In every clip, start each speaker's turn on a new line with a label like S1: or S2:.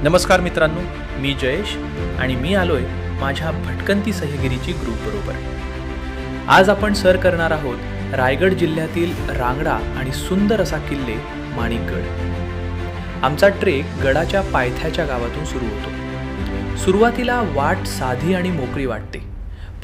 S1: नमस्कार मित्रांनो, मी जयेश आणि मी आलोय माझ्या भटकंती सह्यागिरीची ग्रुपबरोबर। आज आपण सर करणार आहोत रायगड जिल्ह्यातील रांगडा आणि सुंदर असा किल्ले माणिकगड। आमचा ट्रेक गडाच्या पायथ्याच्या गावातून सुरू होतो। सुरुवातीला वाट साधी आणि मोकळी वाटते,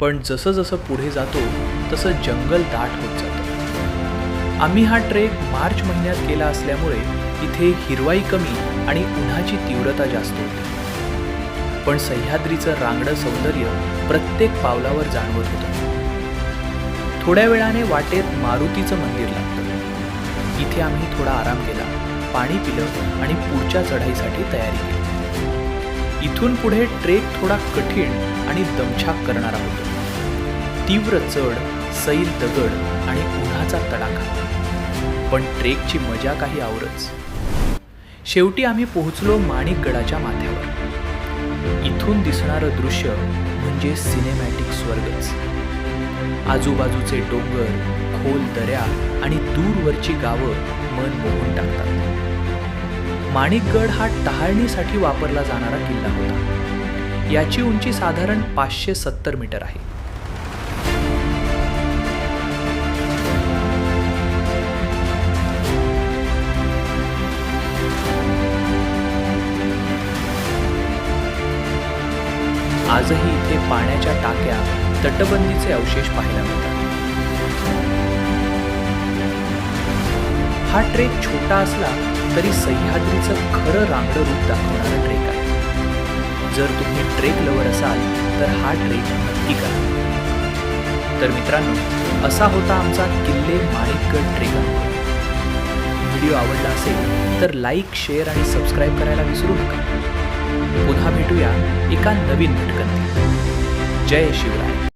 S1: पण जसं जसं पुढे जातो तसं जंगल दाट होत जातं। आम्ही हा ट्रेक मार्च महिन्यात केला असल्यामुळे इथे हिरवाई कमी आणि उन्हाची तीव्रता जास्त होती, पण सह्याद्रीचं रांगडं सौंदर्य प्रत्येक पावलावर जाणवत होतं। थोड्या वेळाने वाटेत मारुतीचं मंदिर लागतं। इथे आम्ही थोडा आराम केला, पाणी पिलं आणि पुढच्या चढाईसाठी तयारी केली। इथून पुढे ट्रेक थोडा कठीण आणि दमछाक करणारा होता। तीव्र चढ, सैल दगड आणि उन्हाचा तडाखा, पण ट्रेकची मजा काही औरच। शेवटी आम्ही पोहोचलो माणिकगडाच्या माथ्यावर। इथून दिसणारं दृश्य म्हणजे सिनेमॅटिक स्वर्गच। आजूबाजूचे डोंगर, खोल दऱ्या आणि दूरवरची गावं मन मोहून टाकतात। माणिकगड हा टहाळणीसाठी वापरला जाणारा किल्ला होता। याची उंची साधारण 570 मीटर आहे। आजही इथे पाण्याच्या टाक्या, तटबंदीचे अवशेष पाहायला मिळतात। हा ट्रेक छोटा असला तरी सह्याद्रीचं खरं रांगडं रूप दाखवणारा ट्रेक आहे। जर तुम्ही ट्रेक लवर असाल तर हा ट्रेक नक्की करा। तर मित्रांनो, असा होता आमचा किल्ले माणिकगड ट्रेक अनुभव। व्हिडिओ आवडला असेल तर लाईक, शेअर आणि सबस्क्राईब करायला विसरू नका। पुन्हा भेटूया एका नवीन भटकंतीत। जय शिवराय।